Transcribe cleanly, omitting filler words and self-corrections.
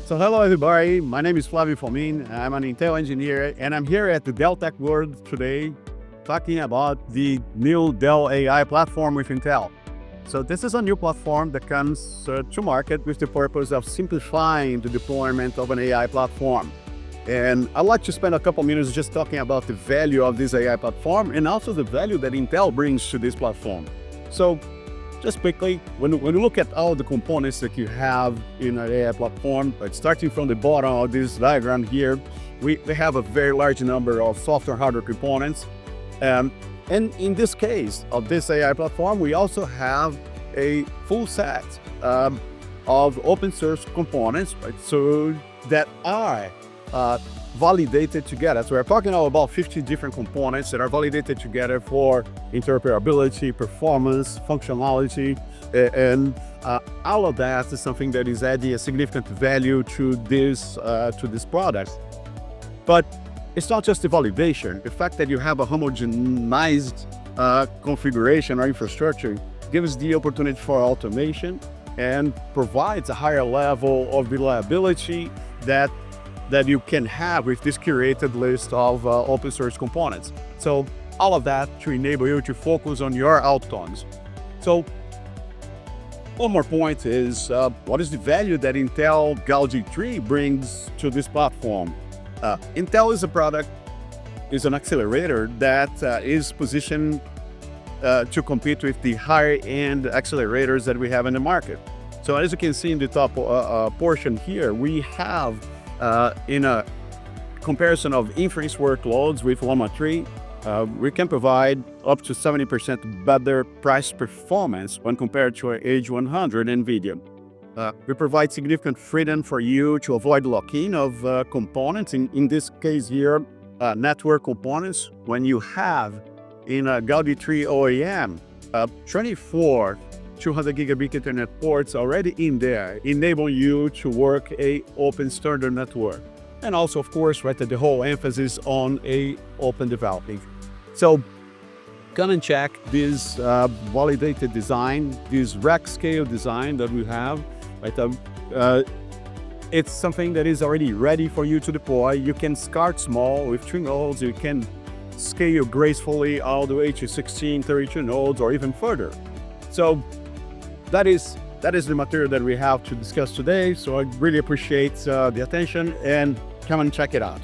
So hello everybody, my name is Flavio Fomin. I'm an Intel engineer and I'm here at the Dell Tech World today talking about the new Dell AI platform with Intel. So this is a new platform that comes to market with the purpose of simplifying the deployment of an AI platform. And I'd like to spend a couple minutes just talking about the value of this AI platform and also the value that Intel brings to this platform. So just quickly, when you look at all the components that you have in an AI platform, starting from the bottom of this diagram here, we have a very large number of software hardware components. And in this case of this AI platform, we also have a full set of open source components, right? So that are validated together. So we're talking about 50 different components that are validated together for interoperability, performance, functionality, and all of that is something that is adding a significant value to this product. But it's not just the validation. The fact that you have a homogenized configuration or infrastructure gives the opportunity for automation and provides a higher level of reliability that you can have with this curated list of open source components. So all of that to enable you to focus on your outcomes. So one more point is, what is the value that Intel Gaudi 3 brings to this platform? Intel is an accelerator that is positioned to compete with the higher-end accelerators that we have in the market. So as you can see in the top portion here, we have in a comparison of inference workloads with Llama 3, we can provide up to 70% better price performance when compared to our H100 NVIDIA. We provide significant freedom for you to avoid lock-in of components, in this case here, network components, when you have in a Gaudi 3 OEM, 24 200 gigabit Ethernet ports already in there, enable you to work a open standard network. And also, of course, right, the whole emphasis on a open developing. So come and check this validated design, this rack scale design that we have. Right? It's something that is already ready for you to deploy. You can start small with 2 nodes. You can scale gracefully all the way to 16, 32 nodes or even further. So that is the material that we have to discuss today. So I really appreciate the attention and come and check it out.